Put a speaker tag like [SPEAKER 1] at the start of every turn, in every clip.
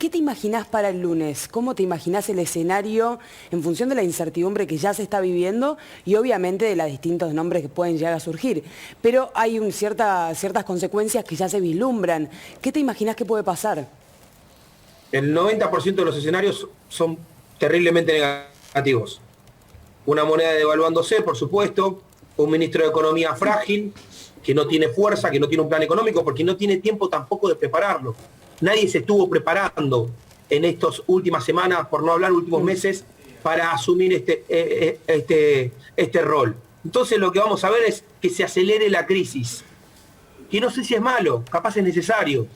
[SPEAKER 1] ¿qué te imaginás para el lunes? ¿Cómo te imaginás el escenario en función de la incertidumbre que ya se está viviendo y obviamente de los distintos nombres que pueden llegar a surgir? Pero hay ciertas consecuencias que ya se vislumbran. ¿Qué te imaginás que puede pasar?
[SPEAKER 2] El 90% de los escenarios son terriblemente negativos. Una moneda devaluándose, por supuesto, un ministro de Economía frágil, que no tiene fuerza, que no tiene un plan económico, porque no tiene tiempo tampoco de prepararlo. Nadie se estuvo preparando en estas últimas semanas, por no hablar últimos meses, para asumir este rol. Entonces lo que vamos a ver es que se acelere la crisis, que no sé si es malo, capaz es necesario.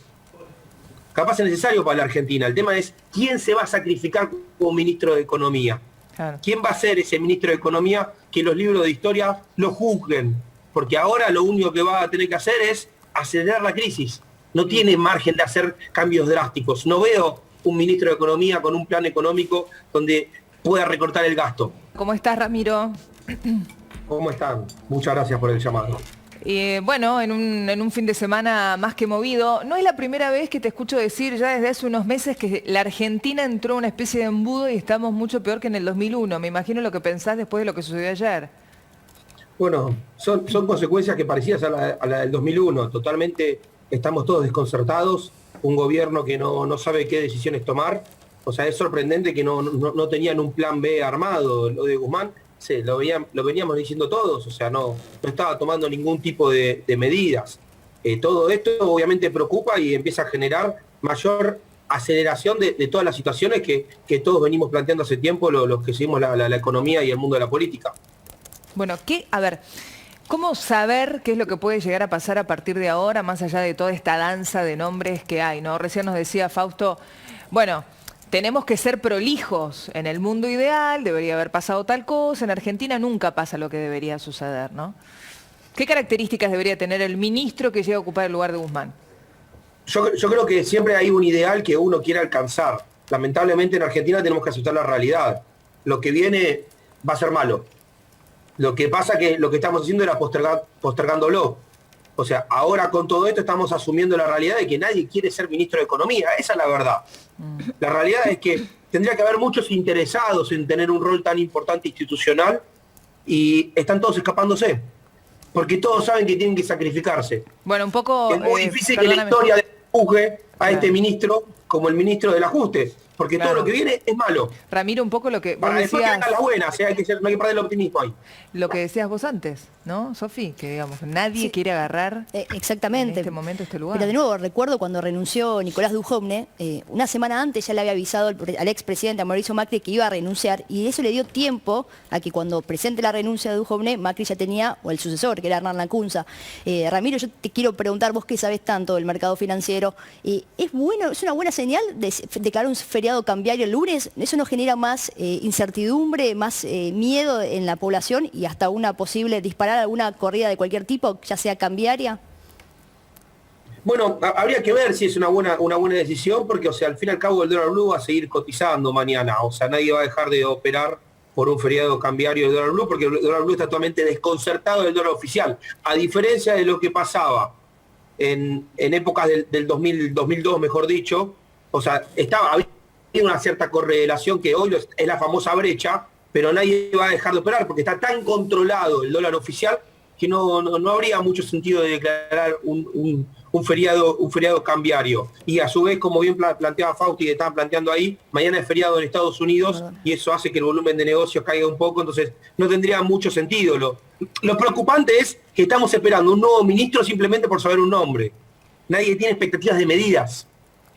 [SPEAKER 2] Capaz es necesario para la Argentina. El tema es quién se va a sacrificar como ministro de Economía. Claro. ¿Quién va a ser ese ministro de Economía que los libros de historia lo juzguen? Porque ahora lo único que va a tener que hacer es acelerar la crisis. No tiene margen de hacer cambios drásticos. No veo un ministro de Economía con un plan económico donde pueda recortar el gasto.
[SPEAKER 3] ¿Cómo estás, Ramiro?
[SPEAKER 2] ¿Cómo están? Muchas gracias por el llamado.
[SPEAKER 3] Bueno, en un fin de semana más que movido, no es la primera vez que te escucho decir ya desde hace unos meses que la Argentina entró en una especie de embudo y estamos mucho peor que en el 2001. Me imagino lo que pensás después de lo que sucedió ayer.
[SPEAKER 2] Bueno, son consecuencias que parecidas a la del 2001. Totalmente estamos todos desconcertados. Un gobierno que no sabe qué decisiones tomar. O sea, es sorprendente que no tenían un plan B armado. Lo de Guzmán, sí, lo veníamos diciendo todos. O sea, no estaba tomando ningún tipo de medidas. Todo esto obviamente preocupa y empieza a generar mayor aceleración de todas las situaciones que todos venimos planteando hace tiempo, los que seguimos la economía y el mundo de la política.
[SPEAKER 3] Bueno, ¿cómo saber qué es lo que puede llegar a pasar a partir de ahora, más allá de toda esta danza de nombres que hay, ¿no? Recién nos decía Fausto, bueno, tenemos que ser prolijos. En el mundo ideal debería haber pasado tal cosa, en Argentina nunca pasa lo que debería suceder, ¿no? ¿Qué características debería tener el ministro que llega a ocupar el lugar de Guzmán?
[SPEAKER 2] Yo creo que siempre hay un ideal que uno quiere alcanzar. Lamentablemente en Argentina tenemos que aceptar la realidad. Lo que viene va a ser malo. Lo que pasa que lo que estamos haciendo era postergándolo. O sea, ahora con todo esto estamos asumiendo la realidad de que nadie quiere ser ministro de Economía. Esa es la verdad. La realidad es que tendría que haber muchos interesados en tener un rol tan importante institucional y están todos escapándose. Porque todos saben que tienen que sacrificarse.
[SPEAKER 3] Bueno, un poco...
[SPEAKER 2] Es muy difícil que la historia juzgue a este ministro como el ministro del ajuste. Porque todo lo que viene es malo.
[SPEAKER 3] Ramiro, un poco lo que
[SPEAKER 2] vos decías... Después que vengan las buenas, no hay que perder el optimismo ahí.
[SPEAKER 3] Lo que decías vos antes, ¿no, Sofi? Que digamos, nadie quiere agarrar
[SPEAKER 4] exactamente.
[SPEAKER 3] En este momento este lugar.
[SPEAKER 4] Pero de nuevo, recuerdo cuando renunció Nicolás Dujovne, una semana antes ya le había avisado al expresidente, a Mauricio Macri, que iba a renunciar, y eso le dio tiempo a que cuando presente la renuncia de Dujovne, Macri ya tenía, o el sucesor, que era Hernán Lacunza. Ramiro, yo te quiero preguntar, vos que sabés tanto del mercado financiero, ¿es una buena señal de declarar un feriado cambiario el lunes? ¿Eso no genera más incertidumbre, más miedo en la población y hasta una posible disparar alguna corrida de cualquier tipo, ya sea cambiaria?
[SPEAKER 2] Bueno, habría que ver si es una buena decisión, porque, o sea, al fin y al cabo el dólar blue va a seguir cotizando mañana. O sea, nadie va a dejar de operar por un feriado cambiario del dólar blue, porque el dólar blue está totalmente desconcertado del dólar oficial. A diferencia de lo que pasaba en épocas del 2002, mejor dicho, o sea, había una cierta correlación que hoy es la famosa brecha, pero nadie va a dejar de operar porque está tan controlado el dólar oficial que no habría mucho sentido de declarar un feriado cambiario. Y a su vez, como bien planteaba Fausti, que estaban planteando ahí, mañana es feriado en Estados Unidos y eso hace que el volumen de negocios caiga un poco, entonces no tendría mucho sentido. Lo preocupante es que estamos esperando un nuevo ministro simplemente por saber un nombre. Nadie tiene expectativas de medidas.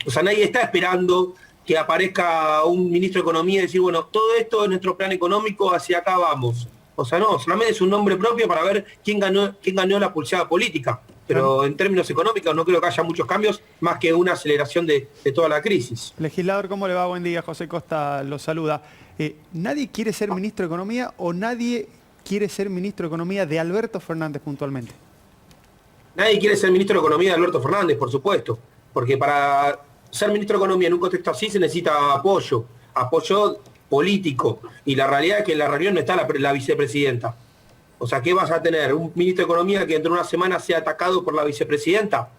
[SPEAKER 2] O sea, nadie está esperando que aparezca un ministro de Economía y decir, bueno, todo esto es nuestro plan económico, hacia acá vamos. O sea, no, solamente es un nombre propio para ver quién ganó la pulseada política. Pero en términos económicos no creo que haya muchos cambios, más que una aceleración de toda la crisis.
[SPEAKER 5] Legislador, ¿cómo le va? Buen día, José Costa lo saluda. ¿Nadie quiere ser ministro de Economía o nadie quiere ser ministro de Economía de Alberto Fernández puntualmente?
[SPEAKER 2] Nadie quiere ser ministro de Economía de Alberto Fernández, por supuesto. Porque para ser ministro de Economía en un contexto así se necesita apoyo político. Y la realidad es que en la reunión no está la vicepresidenta. O sea, ¿qué vas a tener? ¿Un ministro de Economía que dentro de una semana sea atacado por la vicepresidenta?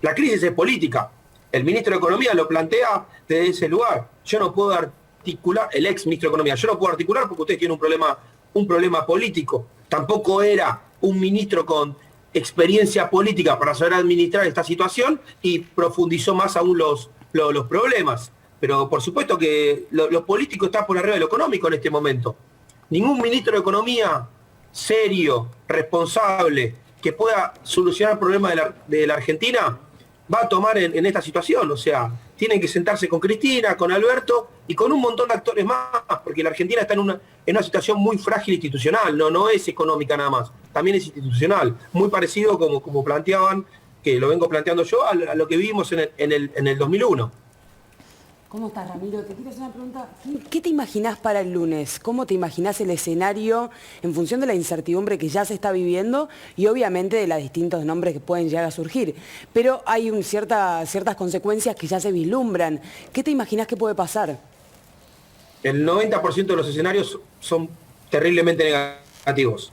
[SPEAKER 2] La crisis es política. El ministro de Economía lo plantea desde ese lugar. Yo no puedo articular, el ex ministro de Economía, yo no puedo articular porque ustedes tienen un problema político. Tampoco era un ministro con experiencia política para saber administrar esta situación y profundizó más aún los problemas. Pero por supuesto que lo político está por arriba de lo económico en este momento. Ningún ministro de Economía serio, responsable, que pueda solucionar el problema de la Argentina, va a tomar en esta situación. O sea, tienen que sentarse con Cristina, con Alberto y con un montón de actores más, porque la Argentina está en una situación muy frágil institucional, no es económica nada más, también es institucional, muy parecido como planteaban, que lo vengo planteando yo, a lo que vivimos en el 2001.
[SPEAKER 1] ¿Cómo estás, Ramiro? Te quiero hacer una pregunta. ¿Qué te imaginás para el lunes? ¿Cómo te imaginás el escenario en función de la incertidumbre que ya se está viviendo y obviamente de los distintos nombres que pueden llegar a surgir? Pero hay ciertas consecuencias que ya se vislumbran. ¿Qué te imaginás que puede pasar?
[SPEAKER 2] El 90% de los escenarios son terriblemente negativos.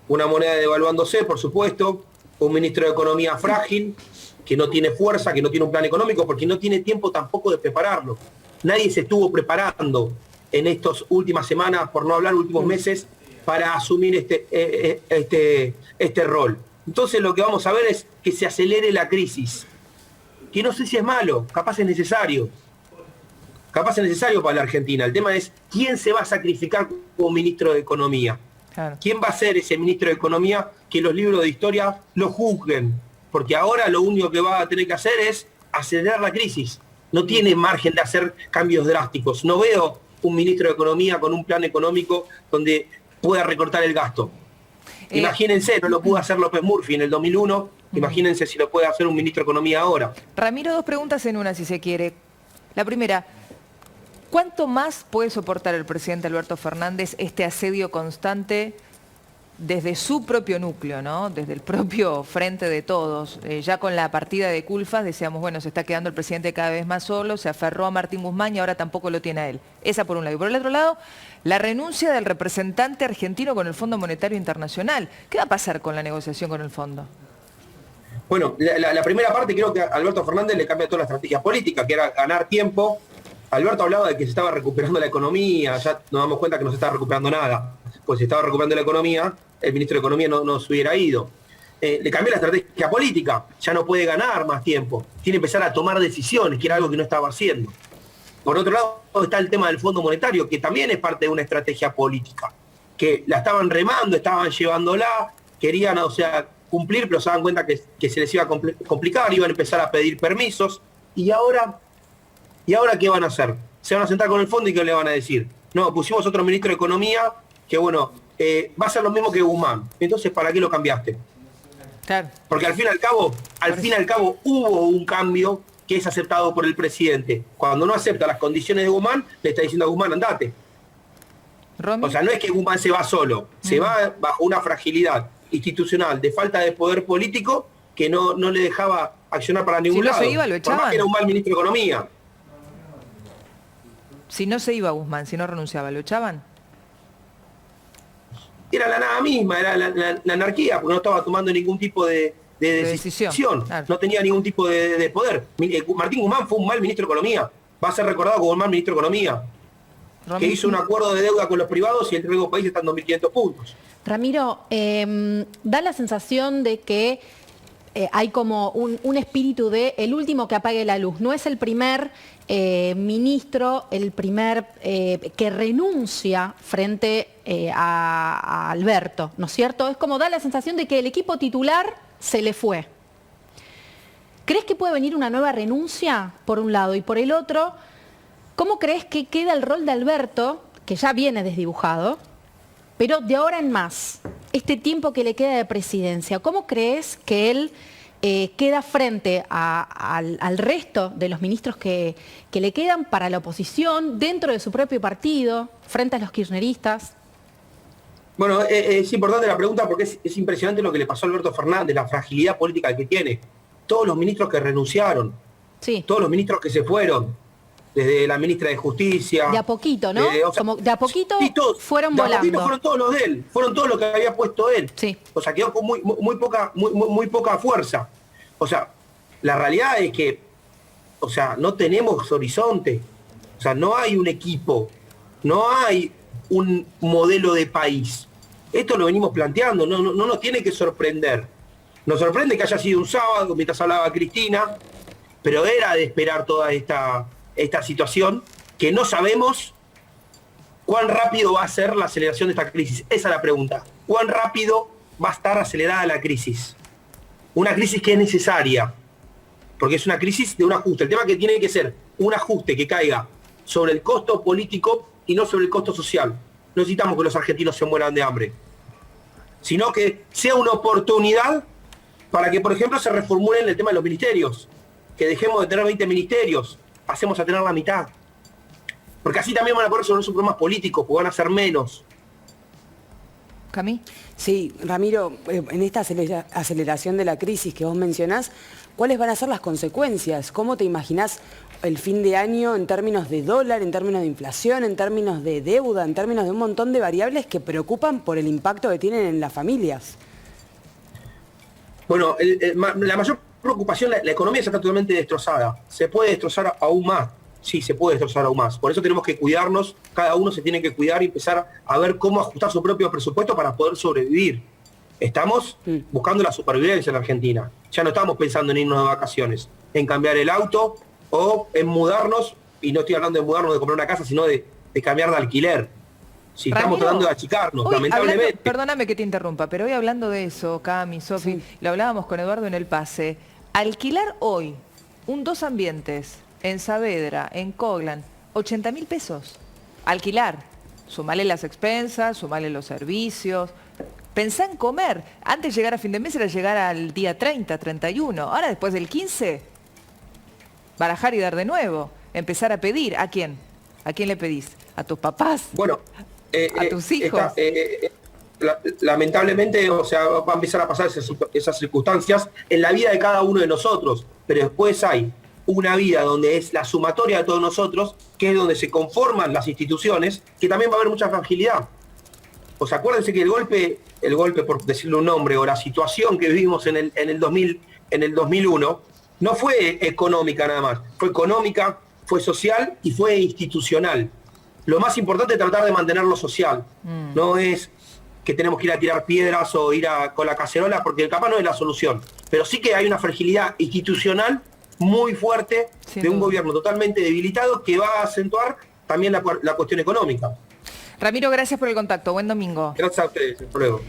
[SPEAKER 2] Una moneda devaluándose, por supuesto, un ministro de Economía frágil, que no tiene fuerza, que no tiene un plan económico, porque no tiene tiempo tampoco de prepararlo. Nadie se estuvo preparando en estas últimas semanas, por no hablar últimos meses, para asumir este rol. Entonces lo que vamos a ver es que se acelere la crisis, que no sé si es malo, capaz es necesario. Capaz es necesario para la Argentina. El tema es quién se va a sacrificar como ministro de Economía.
[SPEAKER 3] Claro.
[SPEAKER 2] ¿Quién va a ser ese ministro de Economía que los libros de historia lo juzguen? Porque ahora lo único que va a tener que hacer es acelerar la crisis. No tiene margen de hacer cambios drásticos. No veo un ministro de Economía con un plan económico donde pueda recortar el gasto. Imagínense, no lo pudo hacer López Murphy en el 2001, imagínense si lo puede hacer un ministro de Economía ahora.
[SPEAKER 3] Ramiro, dos preguntas en una, si se quiere. La primera, ¿cuánto más puede soportar el presidente Alberto Fernández este asedio constante desde su propio núcleo, ¿no? Desde el propio frente de todos? Ya con la partida de Culfas decíamos, bueno, se está quedando el presidente cada vez más solo, se aferró a Martín Guzmán y ahora tampoco lo tiene a él. Esa por un lado. Y por el otro lado, la renuncia del representante argentino con el Fondo Monetario Internacional. ¿Qué va a pasar con la negociación con el fondo?
[SPEAKER 2] Bueno, la primera parte creo que a Alberto Fernández le cambia toda la estrategia política, que era ganar tiempo. Alberto hablaba de que se estaba recuperando la economía, ya nos damos cuenta que no se estaba recuperando nada. Pues si estaba recuperando la economía, el ministro de Economía no se hubiera ido. Le cambió la estrategia política, ya no puede ganar más tiempo, tiene que empezar a tomar decisiones, que era algo que no estaba haciendo. Por otro lado está el tema del Fondo Monetario, que también es parte de una estrategia política, que la estaban remando, estaban llevándola, querían, o sea, cumplir, pero se daban cuenta que se les iba a complicar, iban a empezar a pedir permisos, ¿y ahora qué van a hacer? Se van a sentar con el fondo y ¿qué le van a decir? No, pusimos otro ministro de Economía que, bueno, va a ser lo mismo que Guzmán. Entonces, ¿para qué lo cambiaste?
[SPEAKER 3] Claro.
[SPEAKER 2] Porque al fin y al cabo hubo un cambio que es aceptado por el presidente. Cuando no acepta las condiciones de Guzmán, le está diciendo a Guzmán, andate.
[SPEAKER 3] Romy.
[SPEAKER 2] O sea, no es que Guzmán se va solo, se va bajo una fragilidad institucional de falta de poder político que no le dejaba accionar para ningún lado.
[SPEAKER 3] Si no se iba, lo
[SPEAKER 2] Por más
[SPEAKER 3] echaban.
[SPEAKER 2] que era un mal ministro de Economía.
[SPEAKER 3] Si no se iba Guzmán, si no renunciaba, ¿lo echaban?
[SPEAKER 2] Era la nada misma, era la anarquía, porque no estaba tomando ningún tipo de decisión.
[SPEAKER 3] Claro.
[SPEAKER 2] No tenía ningún tipo de poder. Martín Guzmán fue un mal ministro de Economía. Va a ser recordado como un mal ministro de Economía.
[SPEAKER 3] Romy.
[SPEAKER 2] Que hizo un acuerdo de deuda con los privados y el riesgo país está en 2.500 puntos.
[SPEAKER 6] Ramiro, da la sensación de que hay como un espíritu de el último que apague la luz. No es el primer ministro, el primer que renuncia frente a Alberto, ¿no es cierto? Es como da la sensación de que el equipo titular se le fue. ¿Crees que puede venir una nueva renuncia por un lado? Y por el otro, ¿cómo crees que queda el rol de Alberto, que ya viene desdibujado, pero de ahora en más, este tiempo que le queda de presidencia, ¿cómo crees que él queda frente al resto de los ministros que le quedan para la oposición, dentro de su propio partido, frente a los kirchneristas?
[SPEAKER 2] Bueno, es importante la pregunta porque es impresionante lo que le pasó a Alberto Fernández, la fragilidad política que tiene. Todos los ministros que renunciaron,
[SPEAKER 6] Sí.
[SPEAKER 2] todos los ministros que se fueron, desde la ministra de Justicia.
[SPEAKER 6] De a poquito, ¿no? Como de a poquito
[SPEAKER 2] sí, todos,
[SPEAKER 6] fueron
[SPEAKER 2] de a
[SPEAKER 6] volando.
[SPEAKER 2] poquito fueron todos los de él, fueron todos los que había puesto él.
[SPEAKER 6] Sí.
[SPEAKER 2] O sea, quedó con muy poca fuerza. O sea, la realidad es que o sea, no tenemos horizonte, o sea, no hay un equipo, no hay un modelo de país. Esto lo venimos planteando, no nos tiene que sorprender. Nos sorprende que haya sido un sábado, mientras hablaba Cristina, pero era de esperar toda esta situación, que no sabemos cuán rápido va a ser la aceleración de esta crisis. Esa es la pregunta. ¿Cuán rápido va a estar acelerada la crisis? Una crisis que es necesaria, porque es una crisis de un ajuste. El tema que tiene que ser un ajuste que caiga sobre el costo político y no sobre el costo social. No necesitamos que los argentinos se mueran de hambre, sino que sea una oportunidad para que, por ejemplo, se reformulen el tema de los ministerios, que dejemos de tener 20 ministerios, pasemos a tener la mitad. Porque así también van a poder resolver sus problemas políticos, porque van a ser menos.
[SPEAKER 3] Cami.
[SPEAKER 1] Sí, Ramiro, en esta aceleración de la crisis que vos mencionás, ¿cuáles van a ser las consecuencias? ¿Cómo te imaginás el fin de año en términos de dólar, en términos de inflación, en términos de deuda, en términos de un montón de variables que preocupan por el impacto que tienen en las familias?
[SPEAKER 2] Bueno, la mayor preocupación, la economía está totalmente destrozada. Se puede destrozar aún más. Sí, se puede destrozar aún más. Por eso tenemos que cuidarnos, cada uno se tiene que cuidar y empezar a ver cómo ajustar su propio presupuesto para poder sobrevivir. Estamos buscando la supervivencia en Argentina. Ya no estamos pensando en irnos de vacaciones, en cambiar el auto o en mudarnos, y no estoy hablando de mudarnos de comprar una casa, sino de cambiar de alquiler. Si estamos tratando de achicarnos,
[SPEAKER 3] hoy,
[SPEAKER 2] lamentablemente.
[SPEAKER 3] Perdóname que te interrumpa, pero hoy hablando de eso, Cami, Sofi, lo hablábamos con Eduardo en el pase. Alquilar hoy un 2 ambientes en Saavedra, en Coglan, 80.000 pesos. Alquilar. Sumale las expensas, sumale los servicios. Pensá en comer. Antes llegar a fin de mes era llegar al día 30, 31. Ahora después del 15, barajar y dar de nuevo. Empezar a pedir. ¿A quién? ¿A quién le pedís? ¿A tus papás?
[SPEAKER 2] Bueno,
[SPEAKER 3] ¿a tus hijos?
[SPEAKER 2] Lamentablemente, o sea, va a empezar a pasar esas circunstancias en la vida de cada uno de nosotros, pero después hay una vida donde es la sumatoria de todos nosotros, que es donde se conforman las instituciones, que también va a haber mucha fragilidad. O sea, acuérdense que el golpe por decirle un nombre, o la situación que vivimos en el 2001, no fue económica nada más, fue económica, fue social y fue institucional. Lo más importante es tratar de mantener lo social, no es que tenemos que ir a tirar piedras o ir con la cacerola, porque capaz no es la solución. Pero sí que hay una fragilidad institucional muy fuerte de un gobierno totalmente debilitado que va a acentuar también la cuestión económica.
[SPEAKER 3] Ramiro, gracias por el contacto. Buen domingo.
[SPEAKER 2] Gracias a ustedes. Hasta luego.